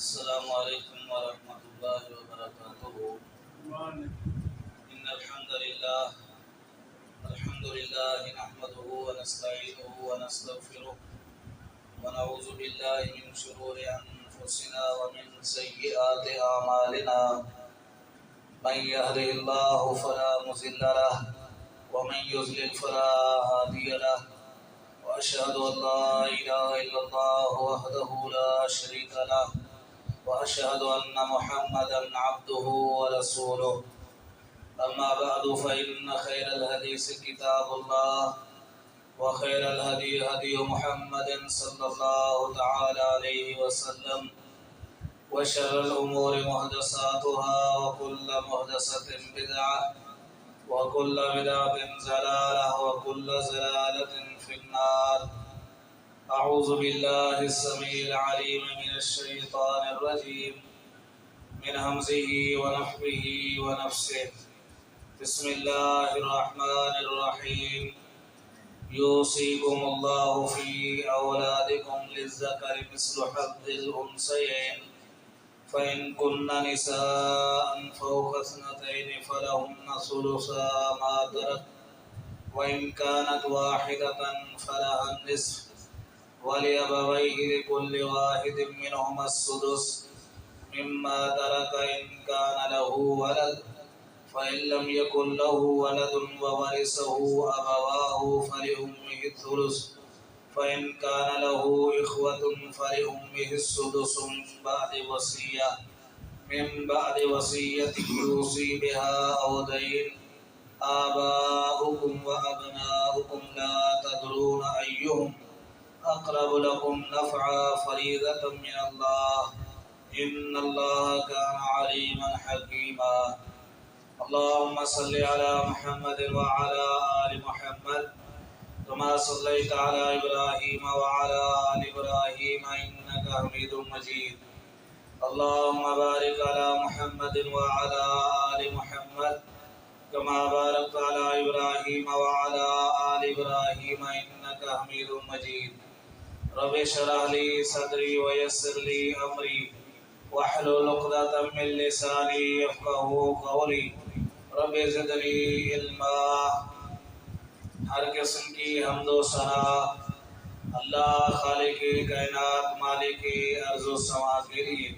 السلام علیکم ورحمۃ اللہ وبرکاتہ۔ ان الحمد للہ نحمده ونستعینه ونستغفره ونعوذ باللہ من شرور انفسنا ومن سیئات اعمالنا، من يهده الله فلا مضل له ومن يضلل فلا هادي له، واشهد ان لا اله الا الله وحده لا شريك له، وأشهد أن محمدا عبده ورسوله. أما بعد فإن خير الحديث كتاب الله، وخير الهدي هدي محمد صلى الله تعالى عليه وسلم، وشر الأمور محدثاتها وكل محدثة بدعة وكل بدعة ضلالة وكل ضلالة في النار. أعوذ بالله السميع العليم من الشيطان الرجيم من همزه ونفخه ونفسه. بسم الله الرحمن الرحيم. يوصيكم الله في أولادكم للذكر مثل حظ الأنثيين، فإن كن نساء فوق اثنتين فلهن ثلثا ما ترك، وإن كانت واحدة فلها النصف، ولأبويه لكل واحد منهما السدس مما ترك إن كان له ولد، فإن لم يكن له ولد وورثه أبواه فلأمه الثلث، فإن كان له إخوة فلأمه السدس من بعد وصية يوصي بها أو دين. آباؤكم وأبناؤكم لا تدرون أيهم أقرب لكم نفعا فريضة من الله، إن الله كان عليما حكيما. اللهم صل على محمد وعلى آل محمد كما صليت على إبراهيم وعلى آل إبراهيم إنك حميد مجيد. اللهم بارك على محمد وعلى آل محمد كما باركت على إبراهيم وعلى آل إبراهيم إنك حميد مجيد. رب اشرح لي صدري ويسر لي امري واحلل عقدة من لساني يفقهوا قولي. رب زدني علما. ہر قسم کی حمد و ثنا اللہ خالق کائنات مالک ارض و سما کے لیے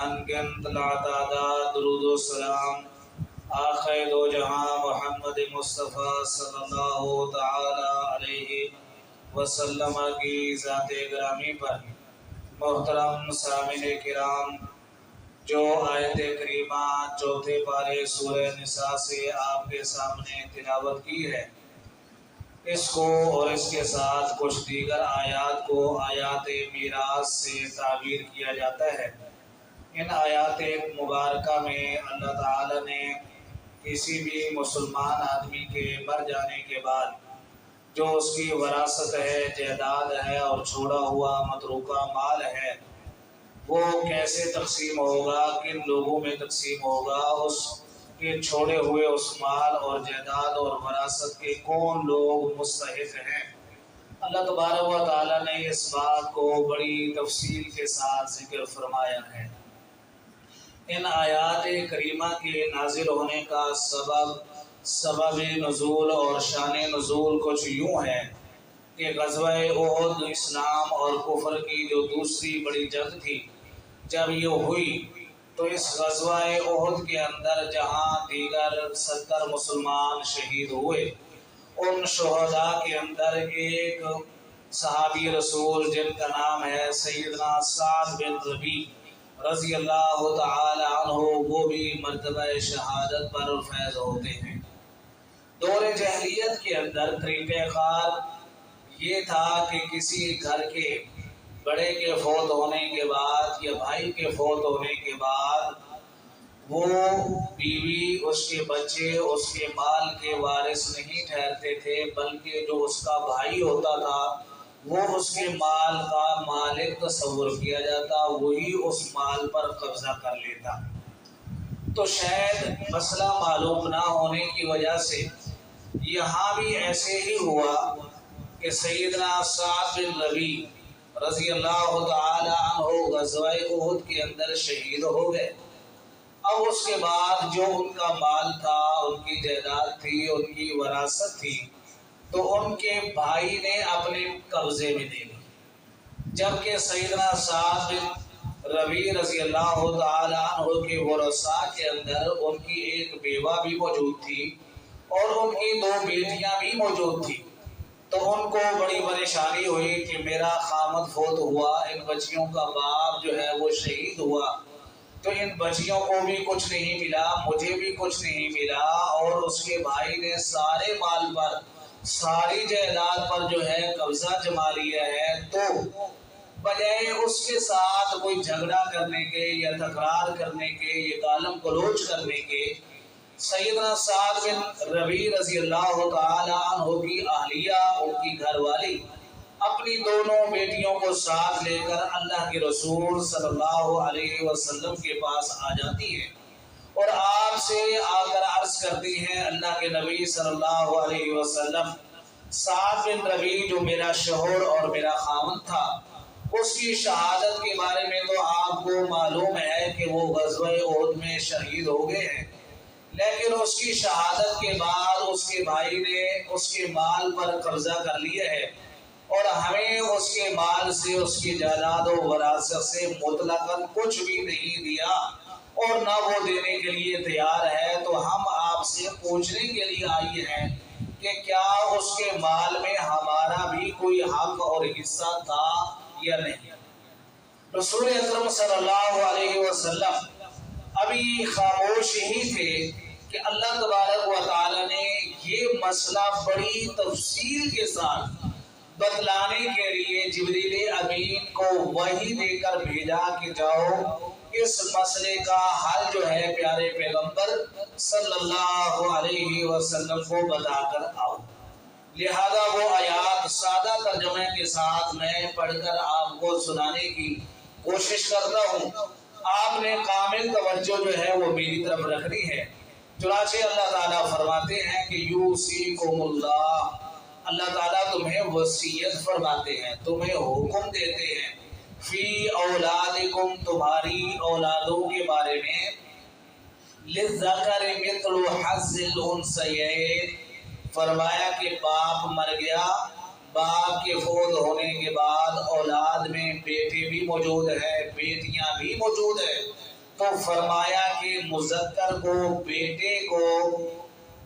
انگنت لاتعداد درود و سلام آقا دو جہاں محمد مصطفیٰ صلی اللہ تعالی علیہ وسلم کی ذات گرامی پر. محترم سامعین کرام، جو آیت کریمہ چوتھے پارے سورہ نساء سے آپ کے سامنے تلاوت کی ہے، اس کو اور اس کے ساتھ کچھ دیگر آیات کو آیات میراث سے تعبیر کیا جاتا ہے. ان آیات مبارکہ میں اللہ تعالی نے کسی بھی مسلمان آدمی کے مر جانے کے بعد جو اس کی وراثت ہے، جائیداد ہے اور چھوڑا ہوا متروکہ مال ہے، وہ کیسے تقسیم ہوگا، کن لوگوں میں تقسیم ہوگا، اس کے چھوڑے ہوئے اس مال اور جائیداد اور وراثت کے کون لوگ مستحق ہیں. اللہ تبارک و تعالیٰ نے اس بات کو بڑی تفصیل کے ساتھ ذکر فرمایا ہے. ان آیات کریمہ کے نازل ہونے کا سبب نزول اور شان نزول کچھ یوں ہے کہ غزوہ احد اسلام اور کفر کی جو دوسری بڑی جنگ تھی، جب یہ ہوئی تو اس غزوہ احد کے اندر جہاں دیگر 70 مسلمان شہید ہوئے، ان شہداء کے اندر ایک صحابی رسول جن کا نام ہے سیدنا سعد بن ربیع رضی اللہ تعالی عنہ، وہ بھی مرتبہ شہادت پر فیض ہوتے ہیں. دور جاہلیت کے اندر طریقہ کار یہ تھا کہ کسی گھر کے بڑے کے فوت ہونے کے بعد یا بھائی کے فوت ہونے کے بعد وہ بیوی، اس کے بچے اس کے مال کے وارث نہیں ٹھہرتے تھے، بلکہ جو اس کا بھائی ہوتا تھا وہ اس کے مال کا مالک تصور کیا جاتا، وہی اس مال پر قبضہ کر لیتا. تو شاید مسئلہ معلوم نہ ہونے کی وجہ سے یہاں بھی ایسے ہی ہوا کہ سیدنا سعد بن ربیع رضی اللہ تعالی عنہ غزوہ احد کے اندر شہید ہو گئے۔ اب اس کے بعد جو ان کا مال تھا، ان کی جائیداد تھی، ان کی وراثت تھی، تو ان کے بھائی نے اپنے قبضے میں دے لی، جبکہ سیدنا سعد بن ربیع رضی اللہ تعالی عنہ کے ورثاء کے اندر ان کی ایک بیوہ بھی موجود تھی اور ان کی 2 بیٹیاں بھی موجود تھیں۔ تو ان کو بڑی پریشانی ہوئی کہ میرا خامد فوت ہوا، ان بچیوں کا باپ جو ہے وہ شہید ہوا، تو ان بچیوں کو بھی کچھ نہیں ملا، مجھے بھی کچھ نہیں ملا، اور اس کے بھائی نے سارے مال پر، ساری جائیداد پر جو ہے قبضہ جما لیا ہے۔ تو بجائے اس کے ساتھ کوئی جھگڑا کرنے کے یا تکرار کرنے کے یا گالم گلوچ کرنے کے، سیدنا سعد بن ربیع رضی اللہ تعالی عنہ کی اہلیہ، ان کی گھر والی، اپنی دونوں بیٹیوں کو ساتھ لے کر اللہ کے رسول صلی اللہ علیہ وسلم کے پاس آ جاتی ہے اور آپ سے آ کر عرض کرتی ہیں، اللہ کے نبی صلی اللہ علیہ وسلم، سعد بن ربیع جو میرا شوہر اور میرا خاوند تھا، اس کی شہادت کے بارے میں تو آپ کو معلوم ہے کہ وہ غزوہ احد میں شہید ہو گئے ہیں، لیکن اس کی شہادت کے بعد اس کے بھائی نے اس کے مال پر قبضہ کر لیا ہے اور ہمیں اس کے مال سے، اس کی جائیداد و وراثت سے مطلقاً کچھ بھی نہیں دیا اور نہ وہ دینے کے لیے تیار ہے، تو ہم آپ سے پوچھنے کے لیے آئی ہیں کہ کیا اس کے مال میں ہمارا بھی کوئی حق اور حصہ تھا یا نہیں۔ رسول اکرم صلی اللہ علیہ وسلم ابھی خاموش ہی تھے کہ اللہ تبارک و تعالی نے یہ مسئلہ بڑی تفصیل کے ساتھ بتلانے کے لیے جبریل امین کو وحی دے کر بھیجا کہ جاؤ اس مسئلے کا حل جو ہے پیارے پیغمبر صلی اللہ علیہ وسلم کو بتا کر آؤ۔ لہذا وہ آیات سادہ ترجمے کے ساتھ میں پڑھ کر آپ کو سنانے کی کوشش کرتا ہوں۔ آپ نے کامل توجہ جو ہے وہ میری طرف رکھنی ہے۔ چنانچہ اللہ تعالیٰ فرماتے ہیں کہ یوصیکم اللہ، اللہ تعالیٰ تمہیں وصیت فرماتے ہیں، تمہیں حکم دیتے ہیں، فی اولادکم، تمہاری اولادوں کے بارے میں، للذکر مثل حظ الانثیین، فرمایا کہ باپ مر گیا، باپ کے فوت ہونے کے بعد اولاد میں بیٹے بھی موجود ہیں، بیٹیاں بھی موجود ہیں، تو فرمایا کہ مذکر کو، بیٹے کو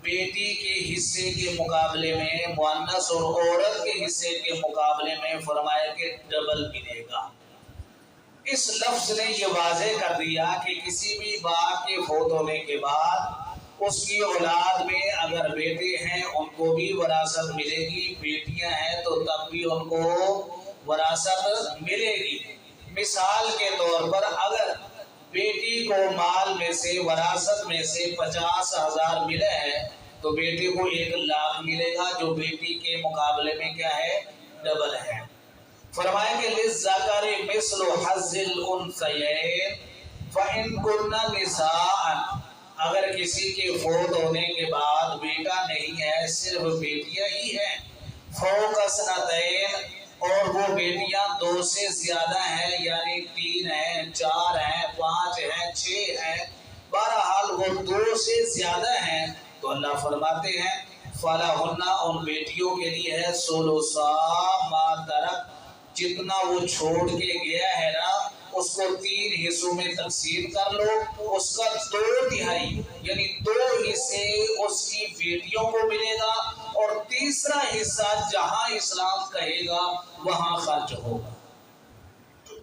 بیٹی کے حصے کے مقابلے میں، مؤنث اور عورت کے حصے کے مقابلے میں فرمایا کہ ڈبل ملے گا۔ اس لفظ نے یہ واضح کر دیا کہ کسی بھی باپ کے فوت ہونے کے بعد اس کی اولاد میں اگر بیٹے ہیں ان کو بھی وراثت ملے گی، بیٹیاں ہیں تو تب بھی ان کو وراثت ملے گی۔ مثال کے طور پر اگر بیٹی کو مال میں سے، وراثت میں سے 50,000 ملے ہیں تو بیٹے کو 1,00,000 ملے گا، جو بیٹی کے مقابلے میں کیا ہے؟ ڈبل ہے۔ فرمائیں کہ للذکر مثل حظ الانثیین فإن کن نساء، اگر کسی کے فوت ہونے کے بعد بیٹا نہیں ہے، صرف بیٹیاں ہی ہیں، فوق اثنتین، اور وہ بیٹیاں 2 سے زیادہ ہیں، یعنی 3 ہیں، 4 ہیں، 5 ہیں، 6 ہیں، بہرحال وہ 2 سے زیادہ ہیں، تو اللہ فرماتے ہیں فَلَهُنَّ، ان بیٹیوں کے لیے ہے ثُلُثَا مَا تَرَکَ، جتنا وہ چھوڑ کے گیا ہے نا، اس کو 3 حصوں میں تقسیم کر لو، اس کا 2/3 یعنی 2 حصے اس کی بیٹیوں کو ملے گا اور تیسرا حصہ جہاں اسلام کہے گا وہاں خرچ ہوگا۔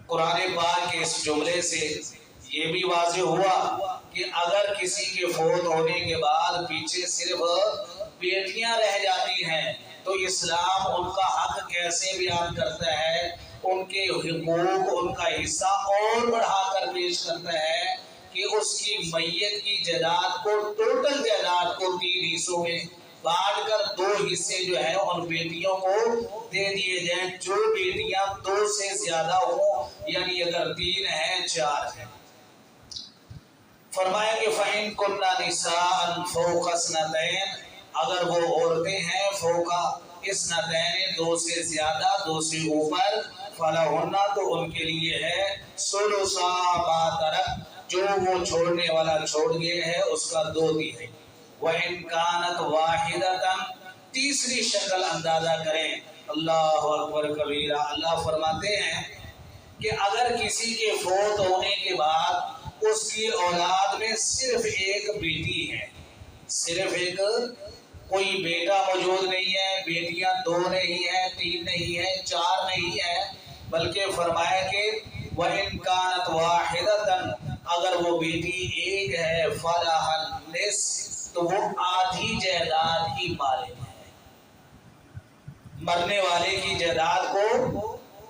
قرآن پاک کے اس جملے سے یہ بھی واضح ہوا کہ اگر کسی کے فوت ہونے کے بعد پیچھے صرف بیٹیاں رہ جاتی ہیں تو اسلام ان کا حق کیسے بیان کرتا ہے، ان کے حقوق، ان کا حصہ اور بڑھا کر پیش کرتا ہے کہ اس کی میت کی جائیداد کو، ٹوٹل جائیداد کو 3 حصوں میں بانٹ کر 2 حصے جو ہیں ان بیٹیوں کو دے دیے جائیں، جو بیٹیاں 2 سے زیادہ ہوں، یعنی اگر 3 ہیں، 4 ہیں۔ فرمایا کہ فَإِن كُنَّ نِسَاءً فَوْقَ اثْنَتَيْنِ، اگر وہ عورتیں ہیں فوق اثنتین، 2 سے زیادہ، 2 سے اوپر، فلہن تو ان کے لیے ہے ثلثا ما ترک جو وہ چھوڑنے والا چھوڑ گئے ہے اس کا 2/3 وَإِنْ كَانَتْ وَاحِدَةً تیسری شکل اندازہ کریں اللہ اکبر کبیرہ اللہ فرماتے ہیں کہ اگر کسی کے فوت ہونے کے بعد اس کی اولاد میں صرف ایک بیٹی ہے صرف ایک کوئی بیٹا موجود نہیں ہے بیٹیاں 2 نہیں ہیں 3 نہیں ہیں 4 نہیں ہیں بلکہ فرمایا کہ وَإِنْ كَانَتْ وَاحِدَةً اگر وہ بیٹی ایک ہے فَلَهَا النِّصْفُ تو وہ آدھی جائیداد ہی مالک ہے مرنے والے کی جائیداد کو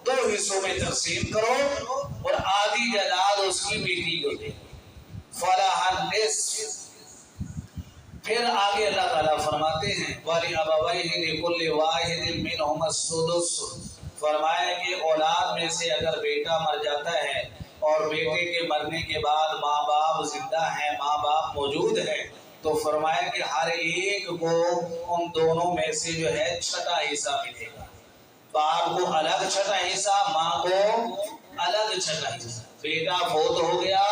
2 حصوں میں تقسیم کرو اور آدھی جائیداد اس کی بیٹی کو دے فَلَهَا النِّصْفُ پھر آگے اللہ تعالیٰ فرماتے ہیں وَلِأَبَوَيْهِ لِكُلِّ وَاحِدٍ مِّنْهُمَا السُّدُسُ فرمایا کہ اولاد میں سے اگر بیٹا مر جاتا ہے اور بیٹے کے مرنے کے بعد ماں باپ زندہ ہیں ماں باپ موجود ہیں تو فرمایا کہ ہر ایک کو ان دونوں میں سے جو ہے 6واں حصہ ملے گا باپ کو الگ 6واں حصہ ماں کو الگ 6واں حصہ بیٹا فوت ہو گیا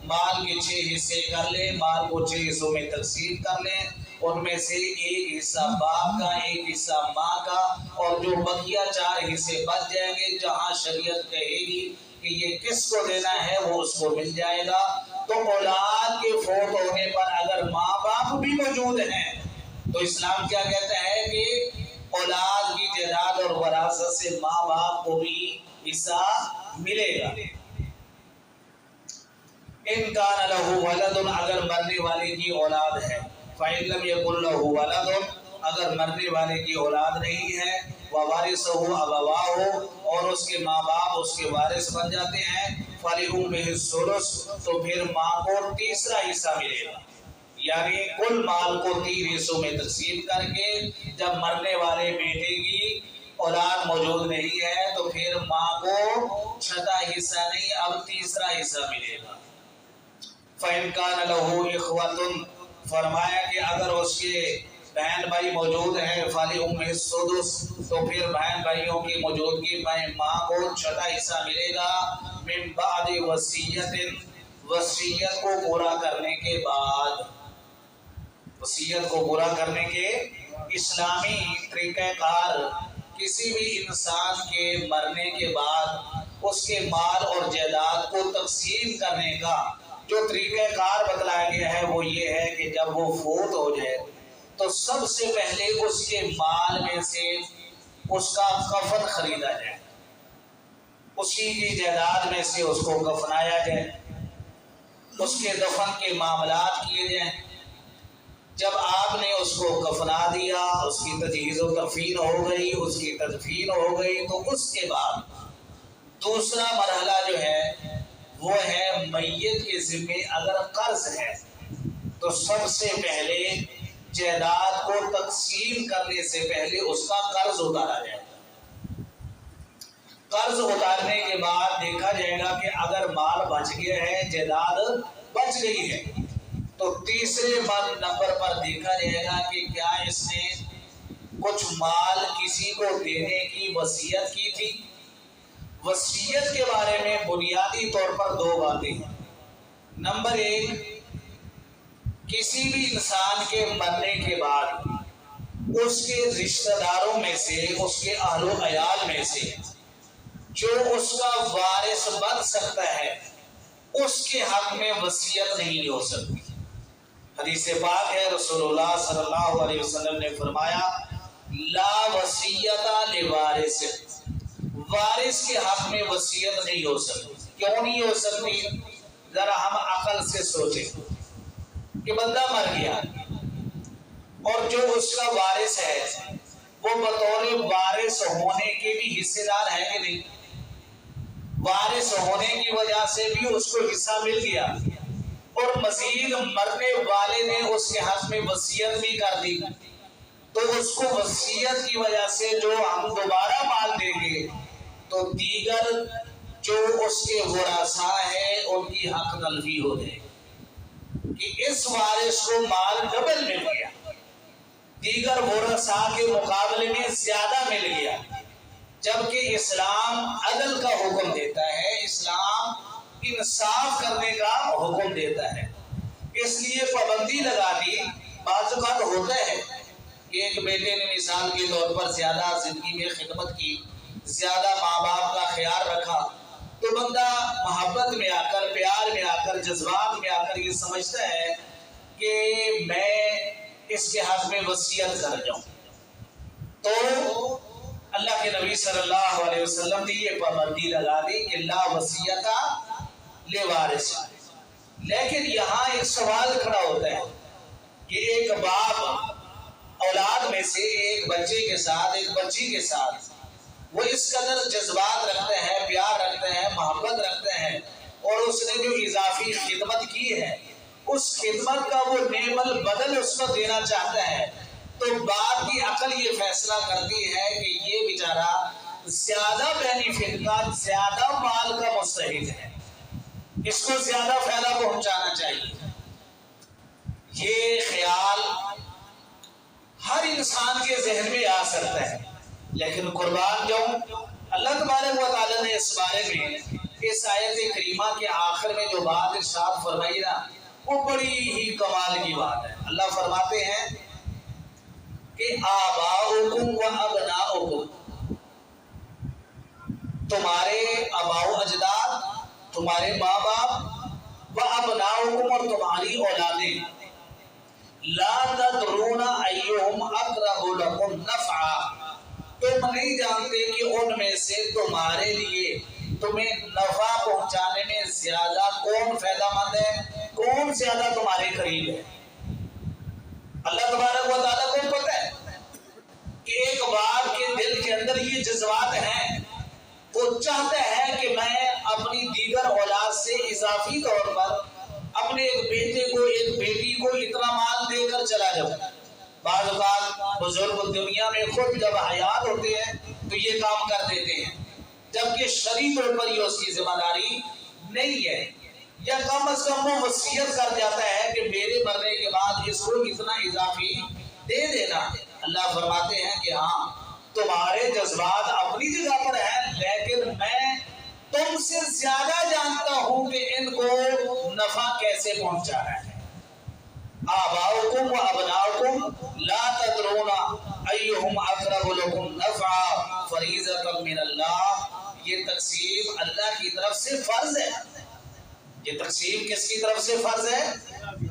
مال کے 6 حصے کر لیں مال کو 6 حصوں میں تقسیم کر لیں ان میں سے ایک حصہ باپ کا ایک حصہ ماں کا اور جو بقیہ 4 حصے بچ جائیں گے جہاں شریعت کہے گی کہ یہ کس کو دینا ہے وہ اس کو مل جائے گا تو اولاد کے فوت ہونے پر اگر ماں باپ بھی موجود ہیں تو اسلام کیا کہتا ہے کہ اولاد کی جائیداد اور وراثت سے ماں باپ کو بھی حصہ ملے گا ان کان لہ ولد اگر مرنے والے کی اولاد ہے فإن لم يكن له ولد اگر مرنے والے کی اولاد نہیں ہے ووارثه ابواه اور اس کے ماں باپ اس کے وارث بن جاتے ہیں فلأمه الثلث تو پھر ماں کو 3واں حصہ ملے گا یعنی کل مال کو 3 حصوں میں تقسیم کر کے جب مرنے والے بیٹے کی اولاد موجود نہیں ہے تو پھر ماں کو 6واں حصہ نہیں اب 3واں حصہ ملے گا فَإِنْ كَانَ لَهُ إِخْوَةٌ فرمایا کہ اگر اس کے بہن بھائی موجود ہیں فَلِأُمِّهِ السُّدُسُ تو پھر بہن بھائیوں کی موجودگی میں ماں کو 6واں حصہ ملے گا من بعد وصیت وصیت کو پورا کرنے کے بعد وصیت کو پورا کرنے کے اسلامی طریقہ کار کسی بھی انسان کے مرنے کے بعد اس کے مال اور جائیداد کو تقسیم کرنے کا جو طریقہ کار بتلایا گیا ہے وہ یہ ہے کہ جب وہ فوت ہو جائے تو سب سے پہلے اس کے مال میں سے اس کا کفن خریدا جائے اسی کی جائیداد میں سے اس کو کفنایا جائے اس کے دفن کے معاملات کیے جائیں جب آپ نے اس کو کفنا دیا اس کی تجہیز و تکفین ہو گئی اس کی تدفین ہو گئی تو اس کے بعد دوسرا مرحلہ جو ہے وہ ہے میت کے ذمے اگر قرض ہے تو سب سے پہلے جائیداد کو تقسیم کرنے سے پہلے اس کا قرض اتارا جائے گا قرض اتارنے کے بعد دیکھا جائے گا کہ اگر مال بچ گیا ہے جائیداد بچ گئی ہے تو تیسرے نمبر پر دیکھا جائے گا کہ کیا اس نے کچھ مال کسی کو دینے کی وصیت کی تھی وصیت کے بارے میں بنیادی طور پر 2 باتیں ہیں نمبر 1 کسی بھی انسان کے مرنے کے بعد اس کے رشتہ داروں میں سے اس کے اہل و عیال میں سے جو اس کا وارث بن سکتا ہے اس کے حق میں وصیت نہیں ہو سکتی حدیث پاک ہے رسول اللہ صلی اللہ علیہ وسلم نے فرمایا لا وصیت لوارث وارث کے حق میں وصیت نہیں ہو سکتی کیوں نہیں ہو سکتی ذرا ہم عقل سے سوچیں کہ بندہ مر گیا اور جو اس کا وارث ہے وہ بطور وارث ہونے کے بھی حصے دار ہے کہ نہیں وارث ہونے کی وجہ سے بھی اس کو حصہ مل گیا اور مزید مرنے والے نے اس کے حق میں وصیت بھی کر دی تو اس کو وصیت کی وجہ سے جو ہم دوبارہ مال دیں گے تو دیگر جو اس کے ورثاء ہیں ان کی حق تلفی ہو جائے کہ اس وارث کو مال ڈبل مل گیا دیگر ورثاء کے مقابلے میں زیادہ مل گیا جبکہ اسلام عدل کا حکم دیتا ہے، اسلام انصاف کرنے کا حکم دیتا ہے۔ اس لیے پابندی لگا دی۔ بعض اوقات ہوتا ہے کہ ایک بیٹے نے مثال کے طور پر زیادہ زندگی میں خدمت کی، زیادہ ماں باپ کا خیال رکھا، تو بندہ محبت میں آ کر، پیار میں آ کر، جذبات میں آ کر یہ سمجھتا ہے کہ میں اس کے حق میں وصیت کر جاؤں۔ تو اللہ کے نبی صلی اللہ علیہ وسلم نے یہ پابندی لگا دی کہ لا وصیت لوارث۔ لیکن یہاں ایک سوال کھڑا ہوتا ہے کہ ایک باپ اولاد میں سے ایک بچے کے ساتھ، ایک بچی کے ساتھ وہ اس قدر جذبات رکھتے ہیں، پیار رکھتے ہیں، محبت رکھتے ہیں، اور اس نے جو اضافی خدمت کی ہے اس خدمت کا وہ نعم البدل اس کو دینا چاہتا ہے، تو باپ کی عقل یہ فیصلہ کرتی ہے کہ یہ بیچارہ زیادہ بینیفٹ کا، زیادہ مال کا مستحق ہے، اس کو زیادہ فائدہ پہنچانا چاہیے۔ یہ خیال ہر انسان کے ذہن میں آ سکتا ہے، لیکن قربان جاؤں، اللہ تبارک و تعالیٰ نے اس بارے میں اس آیت کریمہ کے آخر میں جو بات ارشاد فرمائی نا، وہ بڑی ہی کمال کی بات ہے۔ اللہ فرماتے ہیں کہ آباؤکم و ابناؤکم، تمہارے آباء و اجداد، تمہارے ماں باپ، و ابناؤکم، اور تمہاری اولادیں، لا تدرون ایہم اقرب لکم نفعا، تم نہیں جانتے کہ ان میں سے تمہارے لیے تمہیں نفع پہنچانے میں زیادہ کون فائدہ مند ہے، کون زیادہ تمہارے قریب ہے۔ اللہ تبارک و تعالیٰ کو پتہ ہے کہ ایک باپ کے دل کے اندر یہ جذبات ہیں، وہ چاہتا ہے کہ میں اپنی دیگر اولاد سے اضافی طور پر اپنے ایک بیٹے کو، ایک بیٹی کو اتنا مال دے کر چلا جاؤں۔ بعض اوقات بزرگ دنیا میں خود جب حیات ہوتے ہیں تو یہ کام کر دیتے ہیں، جبکہ شرعی طور پر یہ اس کی ذمہ داری نہیں ہے، یا کم از کم وہ وصیت کر جاتا ہے کہ میرے مرنے کے بعد اس کو اتنا اضافی دے دینا۔ اللہ فرماتے ہیں کہ ہاں، تمہارے جذبات اپنی جگہ پر ہیں، لیکن میں تم سے زیادہ جانتا ہوں کہ ان کو نفع کیسے پہنچانا ہے۔ آباؤکم و ابناؤکم لا تدرون ایہم اقرب لکم نفعا فریضۃ من اللہ، یہ تقسیم اللہ کی طرف سے فرض ہے۔ یہ تقسیم کس کی طرف سے فرض ہے؟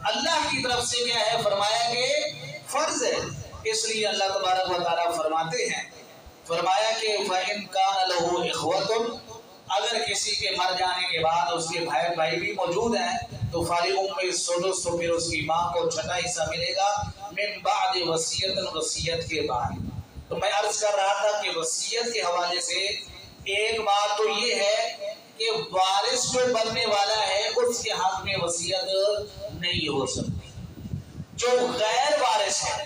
اللہ کی طرف سے کیا ہے؟ فرمایا کہ فرض ہے۔ اس لیے اللہ تبارک و تعالیٰ فرماتے ہیں، فرمایا کہ فَإِن كَانَ لَهُ إِخْوَةٌ، اگر کسی کے مر جانے کے بعد اس کے بھائی بھی موجود ہیں تو فَلِأُمِّهِ السُّدُسُ، تو پھر اس کی ماں کو چھٹا حصہ ملے گا، من بعد وصیت، وصیت کے بعد۔ تو میں عرض کر رہا تھا کہ وصیت کے حوالے سے ایک بات تو یہ ہے کہ وارث جو بننے والا ہے اس کے حق میں وصیت نہیں ہو سکتی۔ جو غیر وارث ہے،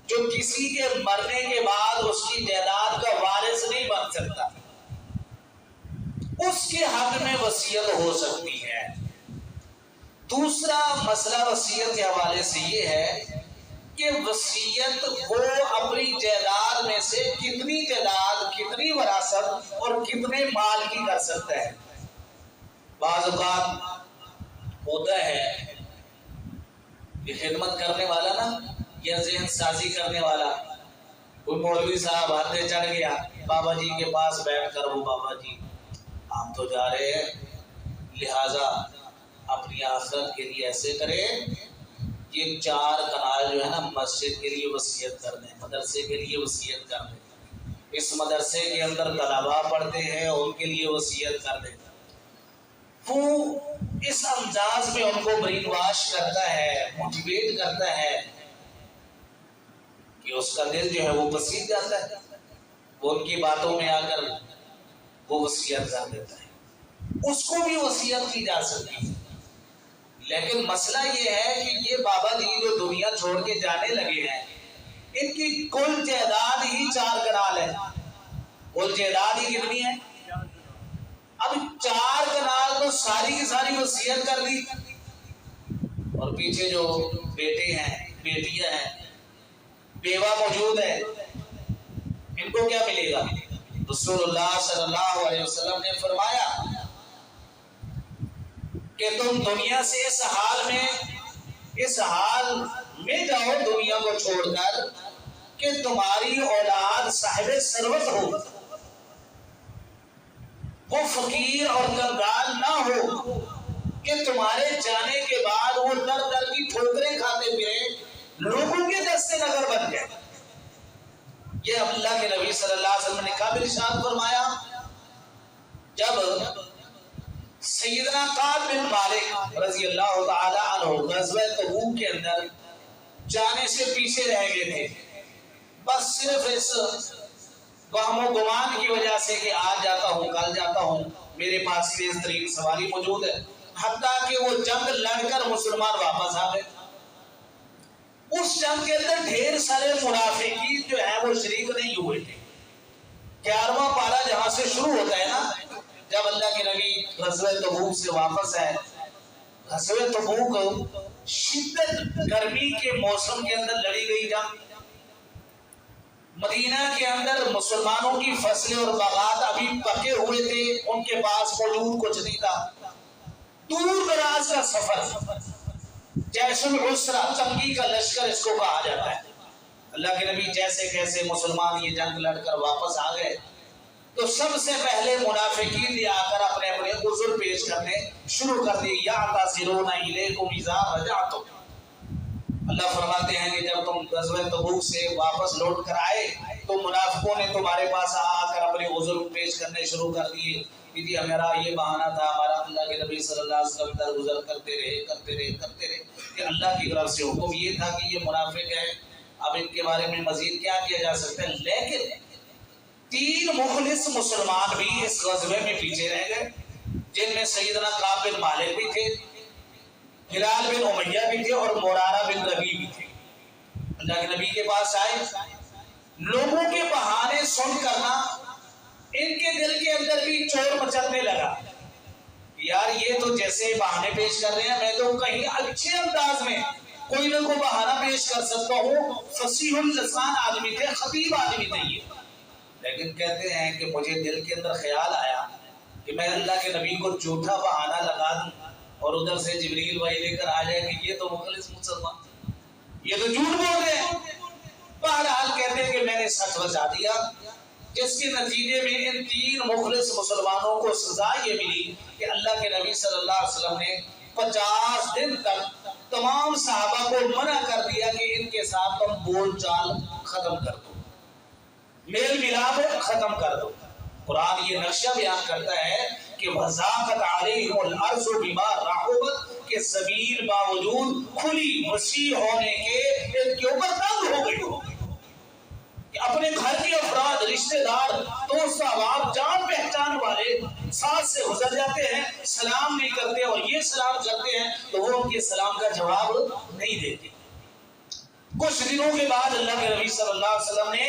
جو کسی کے مرنے کے بعد اس کی جائیداد کا وارث نہیں بن سکتا، اس کے حق میں وصیت ہو سکتی ہے۔ دوسرا مسئلہ وصیت کے حوالے سے یہ ہے کہ وصیت وہ اپنی جائیداد میں سے کتنی جائیداد، کتنی وراثت اور کتنے مال کی کر سکتا ہے۔ بعض اوقات ہوتا ہے کہ خدمت کرنے والا نا، یا ذہن سازی کرنے والا، کوئی مولوی صاحب ہاتھے چڑھ گیا بابا جی کے پاس بیٹھ کر، وہ بابا جی ہم تو جا رہے ہیں، لہٰذا اپنی آخرت کے لیے ایسے کرے، یہ 4 کنال جو ہے نا مسجد کے لیے وصیت کر دیں، مدرسے کے لیے وصیت کر دیں، اس مدرسے کے اندر طلباء پڑھتے ہیں ان کے لیے وصیت کر دیں۔ وہ اس انداز میں ان کو برین واش کرتا ہے، موٹیویٹ کرتا ہے کہ اس کا دل جو ہے وہ پسیج جاتا ہے، وہ ان کی باتوں میں آ کر وہ وصیت کر دیتا ہے۔ اس کو بھی وصیت کی جا سکتی ہے، لیکن مسئلہ یہ ہے کہ یہ بابا جی جو دنیا چھوڑ کے جانے لگے ہیں، ان کی کل جائیداد ہی 4 کنال ہے۔ کل جائیداد ہی کتنی ہے؟ اب 4 کنال تو ساری کی ساری وصیت کر دی، اور پیچھے جو بیٹے ہیں، بیٹیاں ہیں، بیوہ موجود ہے، ان کو کیا ملے گا؟ رسول اللہ صلی اللہ علیہ وسلم نے فرمایا کہ تم دنیا سے اس حال میں جاؤ دنیا کو چھوڑ کر کہ تمہاری اولاد صاحب ثروت ہو، وہ فقیر اور کنگال نہ ہو کہ تمہارے جانے کے بعد وہ در در کی ٹھوکریں کھاتے پھرے لوگوں کے دستے نگر بن گئے۔ یہ اللہ کے نبی صلی اللہ علیہ وسلم نے قابل ارشاد فرمایا جب سیدنا کعب بن مالک رضی اللہ تعالی عنہ غزوہ تبوک کے اندر جانے سے پیچھے رہ گئے تھے، بس صرف اس وہم و گمان کی وجہ سے کہ آج جاتا ہوں کل جاتا ہوں، میرے پاس تیز ترین سواری موجود ہے، حتیٰ کہ وہ جنگ لڑ کر مسلمان واپس آ گئے۔ اس جنگ کے اندر ڈھیر سارے منافقین جو ہیں وہ شریک نہیں ہوئے تھے۔ 11واں پارہ جہاں سے شروع ہوتا ہے نا، جب اللہ کے نبی غزوہ تبوک سے واپس آئے، غزوہ تبوک شدت گرمی کے موسم کے اندر لڑی گئی جنگ۔ مدینہ کے اندر مسلمانوں کی فصلیں اور باغات ابھی پکے ہوئے تھے، ان کے پاس موجود کچھ نہیں تھا۔ دور دراز کا سفر، جیش العسرہ، تنگی کا لشکر اس کو کہا جاتا ہے۔ اللہ کے نبی جیسے کیسے مسلمان یہ جنگ لڑ کر واپس آ گئے تو سب سے پہلے منافقین نے آ کر اپنے اپنے عذر پیش کرنے شروع کر دیے۔ یعتذرون الیکم اذا رجعتم، اللہ فرماتے ہیں کہ جب تم غزوہ تبوک سے واپس لوٹ کر آئے تو منافقوں نے تمہارے پاس آ کر اپنے عذر پیش کرنے شروع کر دیے کہ جی ہمارا یہ بہانہ تھا، ہمارا اللہ کے نبی صلی اللہ علیہ وسلم درگزر کرتے رہے کہ اللہ کی طرف سے حکم یہ تھا کہ یہ منافق ہے، اب ان کے بارے میں مزید کیا کیا جا سکتا ہے۔ لیکن 3 مخلص مسلمان بھی اس غزوے میں پیچھے رہ گئے، جن میں سیدنا کعب بن مالک بھی تھے، ہلال بن امیہ بھی تھے اور مرارہ بن ربیع بھی تھے۔ اللہ کے نبی کے پاس آئے، لوگوں کے بہانے سن کرنا ان کے دل کے اندر بھی چور مچلنے لگا، یار یہ تو جیسے بہانے پیش کر رہے ہیں، میں تو کہیں اچھے انداز میں کوئی نہ کوئی بہانہ پیش کر سکتا ہوں۔ فصیح اللسان آدمی تھے، خطیب آدمی تھے یہ، لیکن کہتے ہیں کہ مجھے دل کے اندر خیال آیا کہ میں اللہ کے نبی کو جھوٹا بہانہ لگا دوں اور ادھر سے جبریل وحی لے کر آ جائے کہ یہ تو مخلص مسلمان، یہ تو جھوٹ بول رہے ہیں۔ بہرحال کہتے ہیں کہ میں نے سچ بتا دیا، جس کے نتیجے میں ان 3 مخلص مسلمانوں کو سزا یہ ملی کہ اللہ کے نبی صلی اللہ علیہ وسلم نے 50 دن تک تمام صحابہ کو منع کر دیا کہ ان کے ساتھ تم بول چال ختم کر دو، میل ملاپ ختم کر دو۔ قرآن یہ نقشہ بیان کرتا ہے کہ وَضَاقَتْ عَلَيْهِمُ الْأَرْضُ بِمَا رَحُبَتْ، کہ زمین باوجود کھلی وسیع ہونے کے ان کے اوپر تنگ ہو گئی، کہ اپنے گھر کے افراد، رشتہ دار، دوست احباب، جان پہچان والے ساتھ سے گزر جاتے ہیں، سلام نہیں کرتے، اور یہ سلام کرتے ہیں تو وہ ان کے سلام کا جواب نہیں دیتے۔ کچھ دنوں کے بعد اللہ کے نبی صلی اللہ علیہ وسلم نے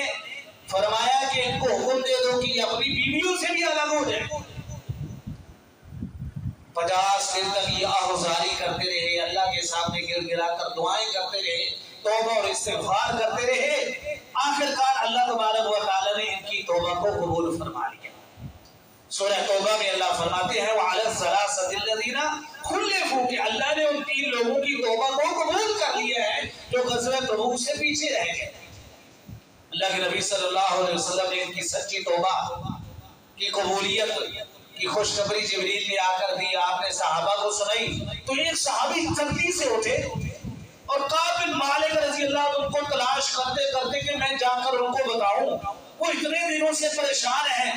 فرمایا کہ ان کو حکم دے دو کہ یہ اپنی بیویوں سے بھی الگ ہو جائیں۔ 50 دن تک یہ آہوزاری کرتے رہے، اللہ کے سامنے گر گرا کر دعائیں کرتے رہے، توبہ اور استغفار کرتے رہے۔ آخرکار اللہ تبارک و تعالی نے ان کی توبہ کو قبول فرما لیا۔ سورہ توبہ میں اللہ فرماتے ہیں وَعَلَى الثَّلَاثَةِ الَّذِينَ خُلِّفُوا، کہ اللہ نے ان 3 لوگوں کی توبہ کو قبول کر لیا ہے جو غزوہ تبوک سے پیچھے رہ گئے۔ اللہ کے نبی صلی اللہ علیہ وسلم نے ان کی سچی توبہ کی قبولیت کی خوشخبری جبریل نے آ کر دی، آپ نے صحابہ کو سنائی تو ایک صحابی جلدی سے اٹھے اور کعب بن مالک رضی اللہ عنہ ان کو تلاش کرتے کرتے کہ میں جا کر ان کو بتاؤں، وہ اتنے دنوں سے پریشان ہیں۔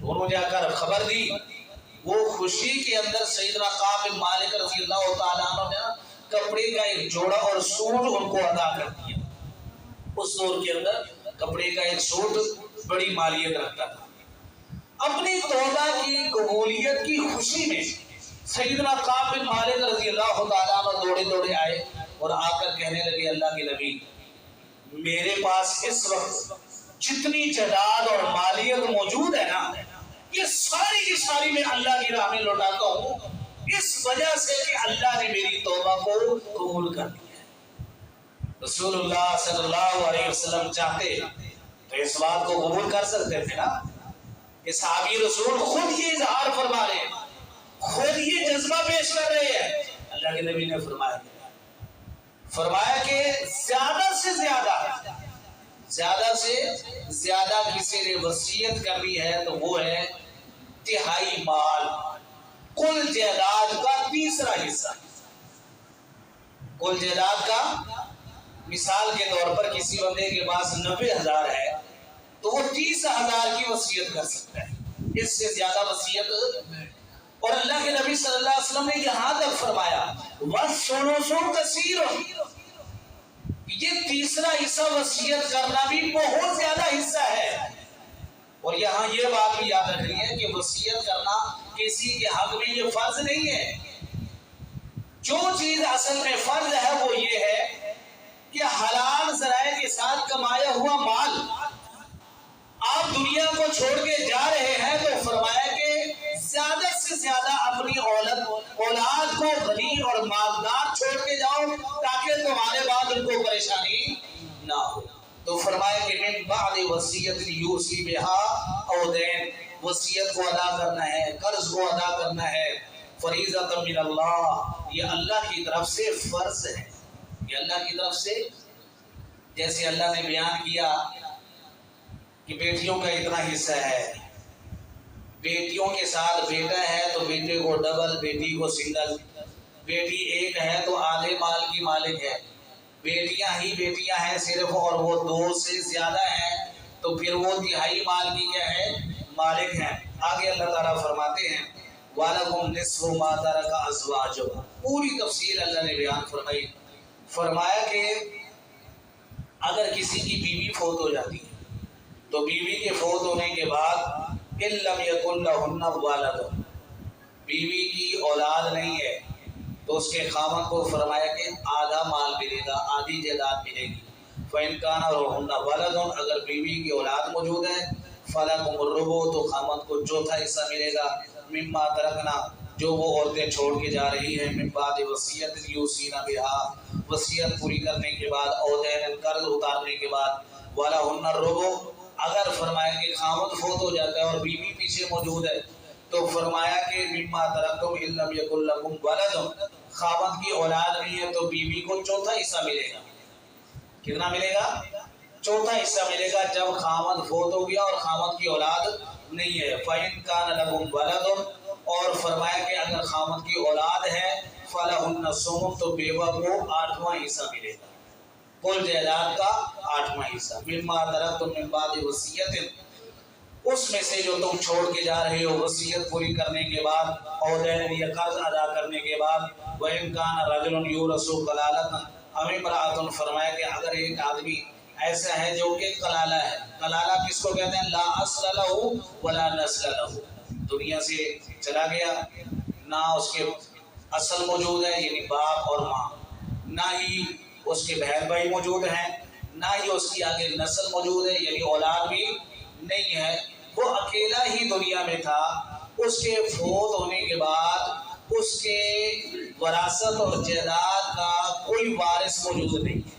انہوں نے جا کر خبر دی، وہ خوشی کے اندر سیدنا کعب بن مالک رضی اللہ تعالیٰ عنہ نے کپڑے کا ایک جوڑا اور سوٹ ان کو عطا کر دیا۔ اس دور کے اندر کپڑے کا ایک سوٹ بڑی مالیت رکھتا تھا۔ اپنی توبہ کی قبولیت کی خوشی میں سیدنا کعب بن مالک رضی اللہ تعالیٰ عنہ دوڑے دوڑے آئے اور آ کر کہنے لگے اللہ کے نبی، میرے پاس اس وقت جتنی جائیداد اور مالیت موجود ہے نا، یہ ساری کی ساری میں اللہ کی راہ میں لوٹاتا ہوں، اس وجہ سے کہ اللہ نے میری توبہ کو قبول کر دیا ہے۔ رسول اللہ صلی اللہ علیہ وسلم چاہتے تو اس بات کو قبول کر سکتے تھے نا کہ صحابی رسول خود یہ اظہار فرما رہے ہیں، خود یہ جذبہ پیش کر رہے ہیں۔ اللہ کے نبی نے فرمایا کہ زیادہ سے زیادہ کسی نے وصیت کرنی ہے تو وہ ہے تہائی مال، کل جائیداد کا تیسرا حصہ۔ کل جائیداد کا مثال کے طور پر کسی بندے کے پاس 90,000 ہے تو وہ 30,000 کی وصیت کر سکتا ہے، اس سے زیادہ وصیت۔ اور اللہ کے نبی صلی اللہ علیہ وسلم نے یہاں تک فرمایا وَالثُّلُثُ كَثِيرٌ، یہ تیسرا حصہ وصیت کرنا بھی بہت زیادہ حصہ ہے۔ اور یہاں یہ بات بھی یاد رکھنی ہے کہ وصیت کرنا کسی کے حق میں یہ فرض نہیں ہے۔ جو چیز اصل میں فرض ہے وہ یہ ہے کہ حلال ذرائع کے ساتھ کمایا ہوا مال آپ دنیا کو چھوڑ کے جا رہے ہیں تو فرمایا کہ زیادہ سے زیادہ اپنی اولاد کو غنی اور مالدار چھوڑ کے جاؤ تاکہ تمہارے بعد ان کو پریشانی نہ ہو۔ تو فرمایا کہ من بعد وصیت یوصی بها او دین، وصیت کو ادا کرنا ہے، قرض کو ادا کرنا ہے، فریضۃ من اللہ، یہ اللہ کی طرف سے فرض ہے، یہ اللہ کی طرف سے۔ جیسے اللہ نے بیان کیا کہ بیٹیوں کا اتنا حصہ ہے، بیٹیوں کے ساتھ بیٹا ہے تو بیٹے کو ڈبل، بیٹی کو سنگل، بیٹی ایک ہے تو آدھے مال کی مالک ہے، بیٹیاں ہی بیٹیاں ہیں صرف اور وہ 2 سے زیادہ ہیں تو پھر وہ تہائی مال کی کیا ہے، مالک ہیں۔ آگے اللہ تعالیٰ فرماتے ہیں وَلَكُمْ نِصْفُ مَا تَرَكَ أَزْوَاجُكُمْ، پوری تفصیل اللہ نے بیان فرمائی۔ فرمایا کہ اگر کسی کی بیوی فوت ہو جاتی ہے تو بیوی کے فوت ہونے کے بعد إِن لَمْ يَكُنْ لَهُنَّ وَلَدٌ، بیوی کی اولاد نہیں ہے تو اس کے خاوند کو فرمایا کہ آدھا مال ملے گا، آدھی جائیداد ملے گی۔ فَإِنْ كَانَ لَهُنَّ وَلَدٌ، اگر بیوی کی اولاد موجود ہے فَلَكُمُ الرُّبُعُ، تو خاوند کو چوتھا حصہ ملے گا، مما ترکنا، جو وہ عورتیں چھوڑ کے جا رہی ہیں، من بعد وصیت یوصین بها، وصیت پوری کرنے کے بعد، او دین، قرض اتارنے کے بعد، وَلَهُنَّ الرُّبُعُ، اگر فرمایا کہ خاوند فوت ہو جاتا ہے اور بیوی پیچھے موجود ہے تو فرمایا کہ مما ترکتم ان لم یکن لکم ولد، خاوند کی اولاد نہیں ہے تو بیوی کو چوتھا حصہ ملے گا۔ کتنا ملے گا؟ چوتھا حصہ ملے گا جب خاوند فوت ہو گیا اور خاوند کی اولاد نہیں ہے۔ فَإِنْ كَانَ لَكُمْ وَلَدٌ، اور فرمایا کہ اگر خاوند کی اولاد ہے فَلَهُنَّ الثُّمُنُ، تو بیوہ کو 8واں حصہ ملے گا، کل جائیداد کا 8واں حصہ۔ مما ترکتم من بعد وصیت، اس میں سے جو تم چھوڑ کے جا رہے ہو وصیت پوری کرنے کے بعد، او دین یا قرض ادا کرنے کے بعد، وَإِنْ كَانَ رَجُلٌ يُورَثُ كَلَالَةً أَوْ امْرَأَةٌ، فرمایا کہ اگر ایک آدمی ایسا ہے جو کہ کلالہ ہے، کلالہ کس کو کہتے ہیں؟ لا اصل لہ ولا نسل لہ، دنیا سے چلا گیا، نہ اس کے اصل موجود ہے یعنی باپ اور ماں، نہ ہی اس کے بہن بھائی موجود ہیں، نہ ہی اس کی آگے نسل موجود ہے یعنی اولاد بھی نہیں ہے، وہ اکیلا ہی دنیا میں تھا۔ اس کے فوت ہونے کے بعد اس کے وراثت اور جائیداد کا کوئی وارث موجود نہیں ہے،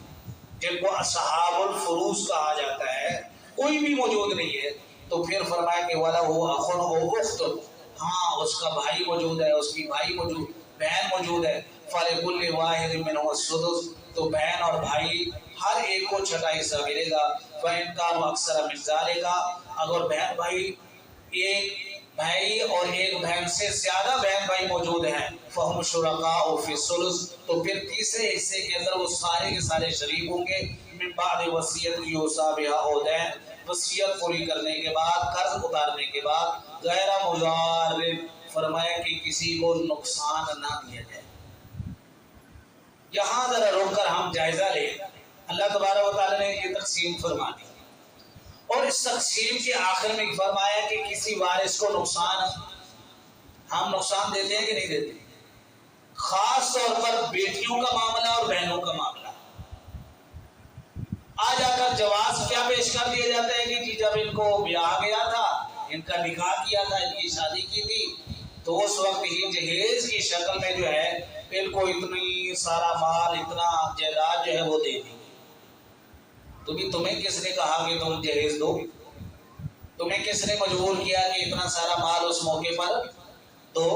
جن کو اصحاب الفروض کہا جاتا ہے، کوئی بھی موجود نہیں ہے۔ تو پھر فرمایا کہ وَلَهُ أَخٌ أَوْ أُخْتٌ، ہاں اس کا بھائی موجود ہے، اس کی بھائی موجود، بہن موجود ہے، فَلِكُلِّ وَاحِدٍ مِّنْهُمُ السُّدُسُ، تو بہن اور بھائی ہر ایک کو چھٹا حصہ ملے گا۔ فَإِنْ كَانُوا أَكْثَرَ مِنْ ذَلِكَ، اگر بہن بھائی ایک بھائی اور ایک بہن سے زیادہ بہن بھائی موجود ہیں، فَهُمْ شُرَكَاءُ فِي الثُّلُثِ، تو پھر تیسرے حصے کے اندر وہ سارے کے سارے شریک ہوں گے، من بعد وصیت یوصی بها او دین، وصیت پوری کرنے کے بعد، قرض اتارنے کے بعد، غیر مضار، فرمایا کہ کسی کو نقصان نہ دیا جائے۔ یہاں ذرا روک کر ہم جائزہ لیں، اللہ تبارک و تعالیٰ نے یہ تقسیم فرما دی اور اس تقسیم کے آخر میں فرمایا کہ کسی وارث کو نقصان، ہم نقصان دیتے ہیں کہ نہیں دیتے؟ خاص طور پر بیٹیوں کا معاملہ اور بہنوں کا معاملہ، آ جا کر جواز کیا پیش کر دیا جاتا ہے کہ جی جب ان کو بیاہ گیا تھا، ان کا نکاح کیا تھا، ان کی شادی کی تھی، تو اس وقت ہی جہیز کی شکل میں جو ہے ان کو اتنی سارا مال، اتنا جائیداد جو ہے وہ دے دی۔ تمہیں کس نے کہا کہ تم جہیز دو؟ تمہیں کس نے مجبور کیا کہ اتنا سارا مال اس موقع پر دو؟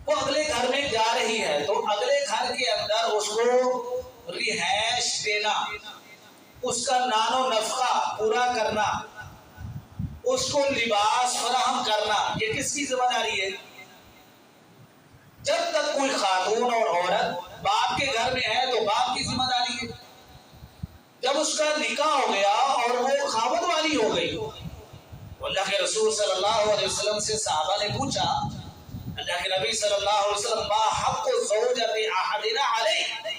وہ اگلے گھر میں جا رہی ہے تو اگلے گھر کے اندر اس کو رہائش دینا، اس کا نان و نفقہ پورا کرنا، اس کو لباس فراہم کرنا، یہ کس کی ذمہ داری ہے؟ جب تک کوئی خاتون اور عورت باپ کے گھر میں ہے تو باپ کی ذمہ داری ہے۔ جب اس کا نکاح ہو گیا اور وہ خاوند والی ہو گئی، اللہ کے رسول صلی اللہ علیہ وسلم سے صحابہ نے پوچھا، اللہ کے نبی صلی اللہ علیہ وسلم ما حق زوجۃ احدنا علیہ،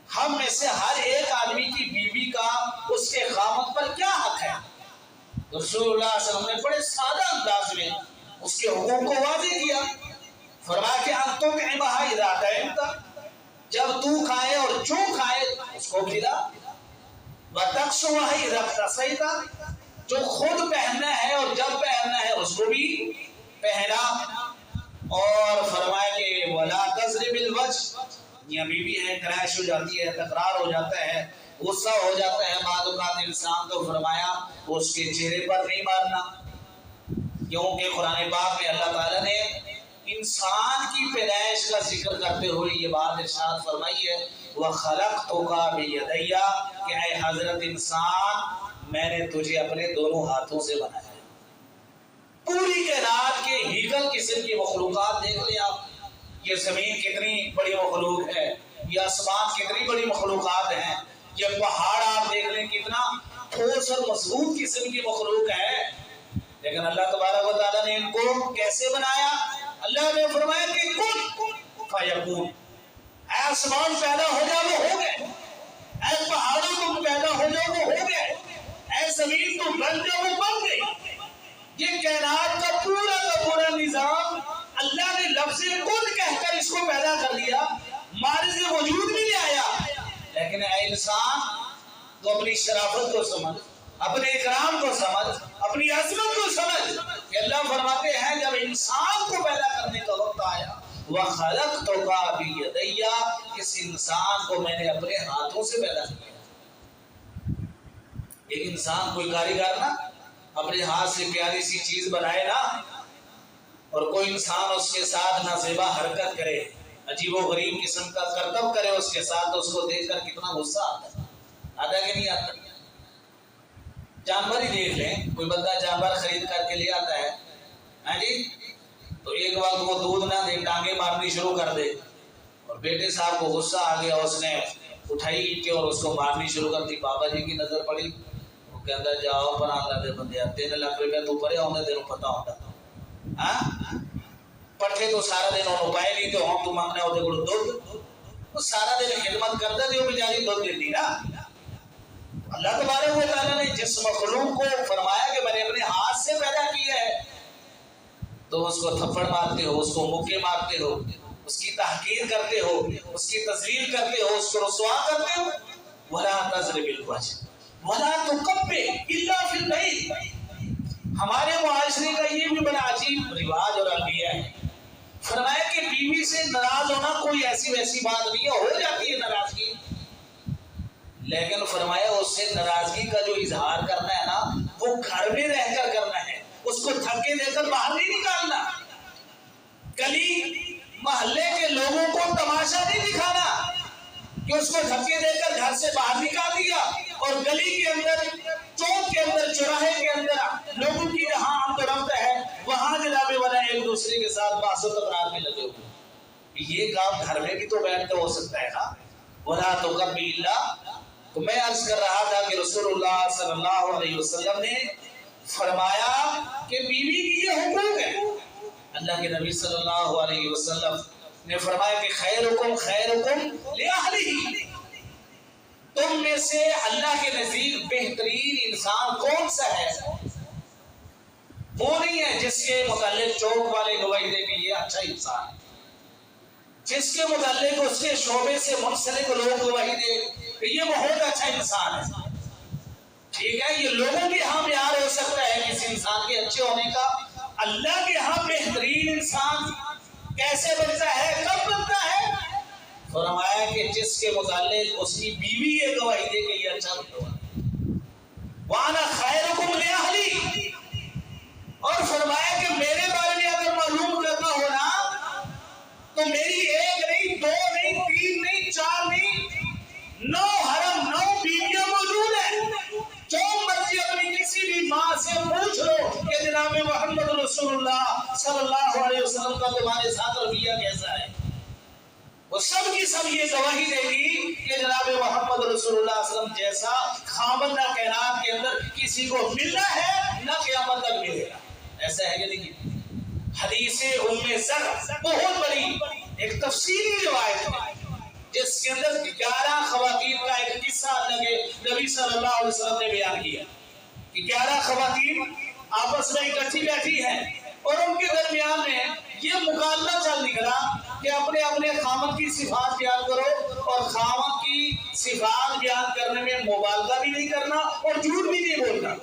ہم میں سے ہر ایک آدمی کی بیوی کا اس کے خاوند پر کیا حق ہے؟ رسول اللہ صلی اللہ علیہ وسلم نے بڑے سادہ انداز میں اس کے حقوق کو واضح کیا، فرمایا کہ انتم عمہا اذا طعمت، جب تو کھائے اور جو کھائے اس کو کھلا، وتقسوہ اذا اقتصیت، جو خود پہننا ہے اور جب پہننا ہے اس کو بھی پہنا، اور فرمایا کہ ولا تضرب الوجه، یہ بیوی ہے کرائش ہو جاتی ہے، تکرار ہو جاتا ہے، غصہ ہو جاتا ہے بعض اوقات انسان، تو فرمایا اس کے چہرے پر نہیں مارنا، کیونکہ قرآن پاک میں اللہ تعالیٰ نے انسان کی پیدائش کا ذکر کرتے ہوئے یہ بات ارشاد فرمائی ہے، وَخَلَقْتُكَ بِيَدَيَّ، کہ اے حضرت انسان میں نے تجھے اپنے دونوں ہاتھوں سے بنایا ہے۔ پوری کائنات کے ہیکل قسم کی مخلوقات دیکھ لیں آپ، یہ زمین کتنی بڑی مخلوق ہے، یہ آسمان کتنی بڑی مخلوقات ہیں، یہ پہاڑ آپ دیکھ لیں کتنا ٹھوس اور مضبوط قسم کی مخلوق ہے، لیکن اللہ تبارک و تعالیٰ نے ان کو کیسے بنایا؟ اللہ نے فرمایا کہ کن فیکون، اے آسمان پیدا ہو جاؤ وہ ہو گئے، اے پہاڑوں تم پیدا ہو جاؤ وہ ہو گئے، اے زمین تم بن جاؤ وہ بن گئی۔ یہ کائنات کا پورا نظام اللہ نے لفظ کن کہہ کر اس کو پیدا کر دیا، مارز وجود بھی نہیں آیا، لیکن اے انسان تو اپنی شرافت کو سمجھ، اپنے اکرام کو سمجھ، اپنی عظمت کو سمجھ کہ اللہ فرماتے ہیں جب انسان کو پیدا کرنے کا وقت آیا، وَخَلَقْتُكَ بِيَدَيَّ، اس انسان کو میں نے اپنے ہاتھوں سے پیدا کیا۔ ایک انسان کوئی کاریگر نا اپنے ہاتھ سے پیاری سی چیز بنائے نا، اور کوئی انسان اس کے ساتھ نازیبا حرکت کرے، عجیب و غریب قسم کا کرتب کرے اس کے ساتھ، تو اس کو دیکھ کر کتنا غصہ آتا کہ نہیں آتا؟ جانور ہی دیکھ لیں، کوئی بندہ جانور خرید کر کے لے آتا ہے، ہاں جی، تو ایک وقت وہ دودھ نہ دے ٹانگیں مارنی شروع کر دے، اور بیٹے صاحب کو غصہ آ گیا، اس نے اٹھائی اینٹ کے اور اس کو مارنی شروع کر دی، بابا جی کی نظر پڑی، وہ کہتا جاؤ پر اللہ دے بندے 3 لاکھ روپے تو پڑے ہونے تیروں پتا ہوتا، ہاں پٹھے تو سارا دن انہوں پائے نہیں تو ہم تو مانگنے ہوتے گڑھ دودھ، وہ سارا دن خدمت کرتا دیو بیچاری دودھ دیتی نا۔ اللہ تبارک و تعالیٰ نے جس مخلوق کو فرمایا کہ میں نے اپنے ہاتھ سے پیدا کیا ہے، تو اس کو تھپڑ مارتے ہو، اس کو مکے مارتے ہو، اس کی تحقیر کرتے ہو، اس کی تذلیل کرتے ہو، اس کو رسوا کرتے ہو۔ وَلَا تَضْرِبِ الْوَجْهَ وَلَا تُكَبِّرْ إِلَّا فِي الْبَيْتِ، ہمارے معاشرے کا یہ بھی بڑا عجیب رواج اور رویہ ہے، فرمایا کہ بیوی سے ناراض ہونا کوئی ایسی ویسی بات نہیں ہے، ہو جاتی ہے ناراضگی، لیکن فرمایا اس سے ناراضگی کا جو اظہار کرنا ہے نا وہ گھر میں رہ کر کرنا ہے، اس کو دھکے دے کر باہر نہیں نکالنا، گلی محلے کے لوگوں کو تماشا نہیں دکھانا کہ اس کو دھکے دے کر گھر سے باہر نکال دیا، اور گلی کے اندر، چوک کے اندر، چوراہے کے اندر لوگوں کی جہاں عام رفت ہے وہاں جناب والا ایک دوسرے کے ساتھ بحث و تکرار میں لگے ہوئے، یہ کام گھر میں بھی تو بیٹھ کے ہو سکتا ہے نا۔ وَلَا تُكَبِّرْ إِلَّا، تو میں عرض کر رہا تھا کہ رسول اللہ صلی اللہ علیہ وسلم نے فرمایا کہ بیوی کی یہ حقوق ہے، اللہ کے نبی صلی اللہ علیہ وسلم نے فرمایا کہ خیرکم خیرکم لأہلہ، تم میں سے اللہ کے نزدیک بہترین انسان کون سا ہے؟ وہ نہیں ہے جس کے متعلق چوک والے گواہی دے کہ یہ اچھا انسان ہے، جس کے متعلق اس کے شعبے سے منسلک لوگ گواہی دے کہ یہ بہت اچھا انسان ہے، ٹھیک ہے، یہ لوگوں کے ہاں معیار ہو سکتا ہے کسی انسان کے اچھے ہونے کا، اللہ کے ہاں بہترین انسان کیسے بنتا ہے، کب بنتا ہے؟ فرمایا کہ جس کے متعلق اس کی بیوی یہ گواہی دے کہ یہ اچھا ہوا وَأَنَا خَيْرُكُمْ لِأَهْلِي، اور فرمایا کہ میرے بارے میں اگر معلوم کرنا ہونا تو میری ایک نہیں، دو نہیں، تین نہیں، چار نہیں، 9 حرم 9 بیویاں موجود ہیں. جو مرضی اپنی کسی بھی ماں سے پوچھ لو کہ جناب محمد رسول اللہ صلی اللہ علیہ وسلم کا تمہارے ساتھ رویہ کیسا ہے، وہ سب کی سب یہ گواہی دے گی کہ جناب محمد رسول اللہ صلی اللہ علیہ وسلم جیسا خامد نہ کائنات کے اندر کسی کو ملنا ہے نہ قیامت تک ملے گا. ایسا ہے کہ نہیں؟ حدیث ام زر بہت بڑی ایک تفصیلی روایت ہے جس کے اندر 11 خواتین کا ایک قصہ اللہ کے نبی صلی اللہ علیہ وسلم نے بیان کیا کہ 11 خواتین آپس میں اکٹھی بیٹھی ہیں اور ان کے درمیان میں یہ مکالمہ چل نکلا کہ اپنے اپنے خامد کی صفات بیان کرو، اور خامد کی صفات بیان کرنے میں مبالغہ بھی نہیں کرنا اور جھوٹ بھی نہیں بولنا.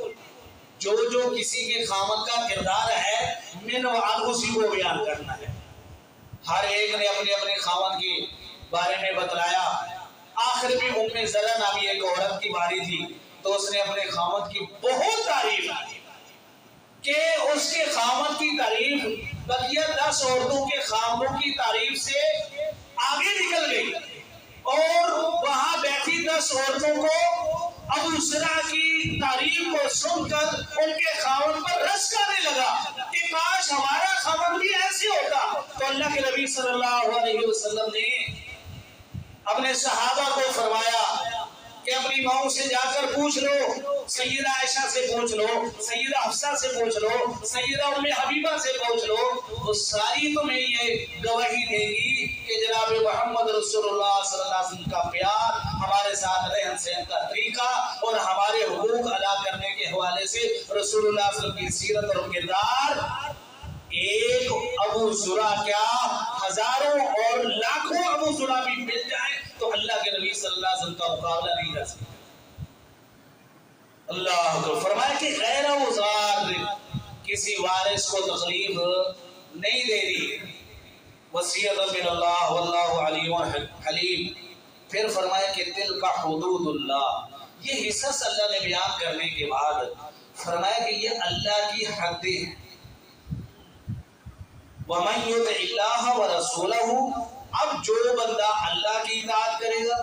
جو جو کسی کے خامد کا کردار ہے من وعن اسی کو بیان کرنا ہے. ہر ایک نے اپنے اپنے خامد کے بارے میں بتلایا. آخر میں ام زرع نامی ایک عورت کی باری تھی تو اس نے اپنے خامد کی بہت تعریف کہ اس کے خامد کی تعریف بقیہ 10 عورتوں کے خامدوں کی تعریف سے آگے نکل گئی، اور وہاں بیٹھی 10 عورتوں کو ابو زرع کی تعریف کو سن کر ان کے خامد پر رشک آنے لگا کہ کاش ہمارا خامد بھی ایسے ہوتا. تو اللہ کے نبی صلی اللہ علیہ وسلم نے اپنے صحابہ کو فرمایا کہ اپنی ماؤں سے جا کر پوچھ لو، سیدہ عائشہ سے پوچھ لو، سیدہ حفصہ سے پوچھ لو، سیدہ ام حبیبہ سے پوچھ لو، وہ ساری تمہیں یہ گواہی دے گی کہ جناب محمد رسول اللہ صلی اللہ علیہ وسلم کا پیار، ہمارے ساتھ رہن سہن کا طریقہ اور ہمارے حقوق ادا کرنے کے حوالے سے رسول اللہ صلی اللہ علیہ وسلم کی سیرت اور کردار ایک ابو زرع کیا ہزاروں اور لاکھوں ابو زرع بھی مل جائیں تو اللہ کے نبی صلی اللہ علیہ وسلم کا مقابلہ نہیں کر سکتے. اللہ کو فرمایا کہ غیر ضار کسی وارث کو تکلیف نہیں دے رہی، وصیت من اللہ واللہ علیم حلیم. پھر فرمایا کہ تلک حدود اللہ، یہ حصص اللہ نے بیان کرنے کے بعد فرمایا کہ یہ اللہ کی حدیں ہیں. وَمَن يُطِعِ اللَّهَ وَرَسُولَهُ، اب جو بندہ اللہ کی اطاعت کرے گا،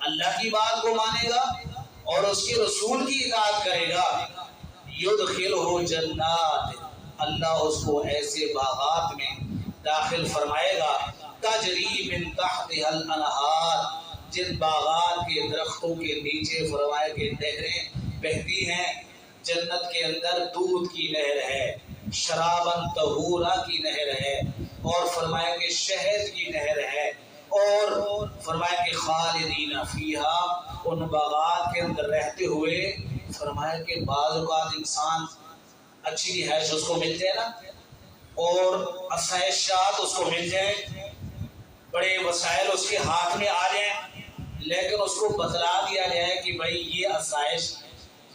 اللہ کی بات کو مانے گا اور اس کے رسول کی اطاعت کرے گا، يُدْخِلُهُ جَنَّاتٍ، اللہ اس کو ایسے باغات میں داخل فرمائے گا، تَجْرِي مِن تَحْتِهَا الْأَنْهَارُ، جن باغات کے درختوں کے نیچے فرمایا کہ نہریں بہتی ہیں. جنت کے اندر دودھ کی نہر ہے، شرابن طہورا کی نہر ہے، اور فرمایا کہ شہد کی نہر ہے، اور فرمایا کہ خالدین فیہا، ان باغات کے اندر رہتے ہوئے فرمایا کہ بعض اوقات انسان اچھی رہائش اس کو مل جائے نا، اور آسائشات اس کو مل جائیں، بڑے وسائل اس کے ہاتھ میں آ جائیں، لیکن اس کو بتلا دیا جائے کہ بھائی یہ آسائش،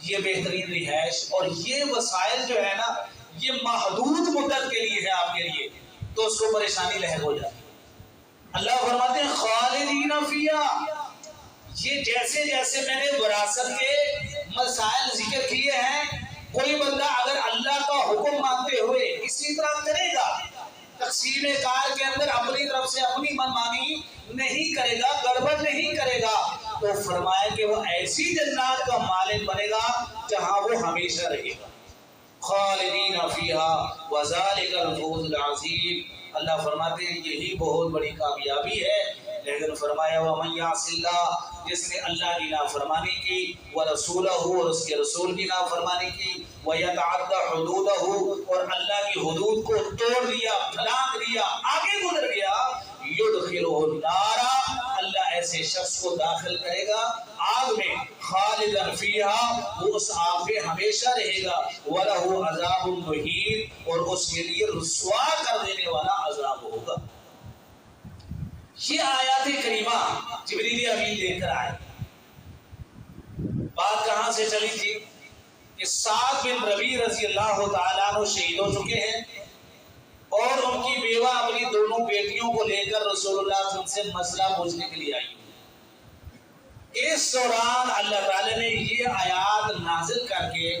یہ بہترین رہائش اور یہ وسائل جو ہے نا یہ محدود مدت کے لیے ہے آپ کے لیے، تو اس کو پریشانی لاحق ہو جاتی. اللہ فرماتے ہیں خالدین فیہا، یہ جیسے جیسے میں نے وراثت کے مسائل ذکر کیے ہیں، کوئی بندہ اگر اللہ کا حکم مانتے ہوئے اسی طرح کرے گا، تقسیم کار کے اندر اپنی طرف سے اپنی منمانی نہیں کرے گا، گڑبڑ نہیں کرے گا، تو فرمایا کہ وہ ایسی جنات کا مالک بنے گا جہاں وہ ہمیشہ رہے گا. خالدین فیہا وذالک الفوز العظیم. اللہ فرماتے ہیں یہی بہت بڑی کامیابی ہے. لیکن فرمایا ومن یعص اللہ، جس نے اللہ کی نافرمانی کی، ورسولہ، اور اس کے رسول کی نافرمانی کی، ویتعدی حدودہ، اور اللہ کی حدود کو توڑ دیا، پھلانگ دیا، آگے گزر گیا، یدخلہ النار، اللہ ایسے شخص کو داخل کرے گا آگ میں، خالدا فیہا، وہ اس آگ میں ہمیشہ رہے گا، وَلَهُ عَذَابٌ مُهِینٌ، اور اس کے لیے رسوا کر دینے والا عذاب ہوگا. یہ آیات کریمہ جبریل امین لے کر آئے. بات کہاں سے چلی تھی کہ سعد بن ربیع رضی اللہ تعالیٰ عنہ شہید ہو چکے ہیں، اور ان کی بیوہ اپنی دونوں بیٹیوں کو لے کر رسول اللہ صلی اللہ علیہ وسلم سے مسئلہ پوچھنے کے لیے آئی۔ اس دوران اللہ تعالی نے یہ آیات نازل کر کے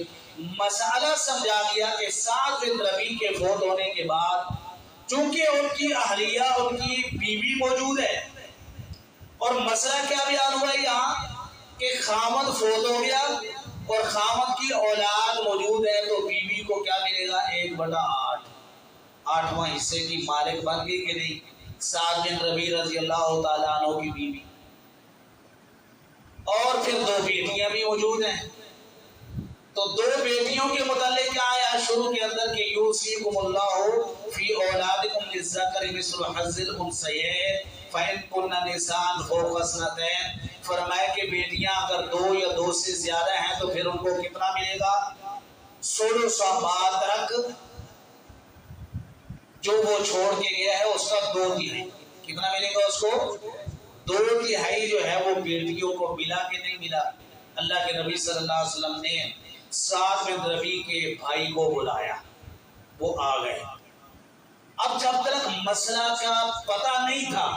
مسئلہ سمجھا دیا کہ سعد بن ربیع کے فوت ہونے کے بعد چونکہ ان کی اہلیہ ان کی بیوی موجود ہے، اور مسئلہ کیا بیان ہوا یہاں کہ خامد فوت ہو گیا اور خامد کی اولاد موجود ہے، تو بیوی کو کیا ملے گا؟ 1/8، 8واں حصے کی مالک بن گئی کہ نہیں؟ سعد بن ربیع رضی اللہ تعالیٰ عنہ کی بیوی، اور پھر 2 بیٹیاں بھی موجود ہیں۔ تو 2 بیٹیوں کے متعلق کیا آیا شروع کے اندر کہ یوصیکم اللہ فی اولادکم للذکر مثل حظ الانثیین فإن کن نساء فوق اثنتین، فرمایا کہ بیٹیاں اگر 2 یا 2 سے زیادہ ہیں تو پھر ان کو کتنا ملے گا؟ 16 ماہ تک جو وہ چھوڑ کے گیا ہے اس کا 2/3 کتنا ملے گا اس کو؟ 2/3 جو ہے وہ بیٹیوں کو ملا کہ نہیں ملا؟ اللہ کے نبی صلی اللہ علیہ وسلم نے سعد بن ربیع کے بھائی کو بلایا، وہ آ گئے۔ اب جب تک مسئلہ کا پتہ نہیں تھا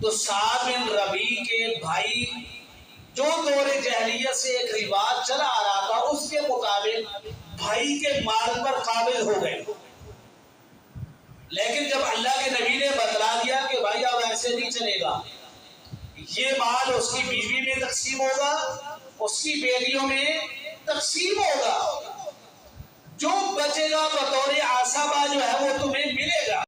تو سعد بن ربیع کے بھائی جو دور جاہلیت سے ایک رواج چلا آ رہا تھا اس کے مطابق بھائی کے مال پر قابل ہو گئے، لیکن جب اللہ کے نبی نے بتلا دیا کہ بھائی اب ایسے نہیں چلے گا، یہ مال اس کی بیوی میں تقسیم ہوگا، اس کی بیٹیوں میں تقسیم ہوگا، جو بچے گا بطور عصبہ جو ہے وہ تمہیں ملے گا۔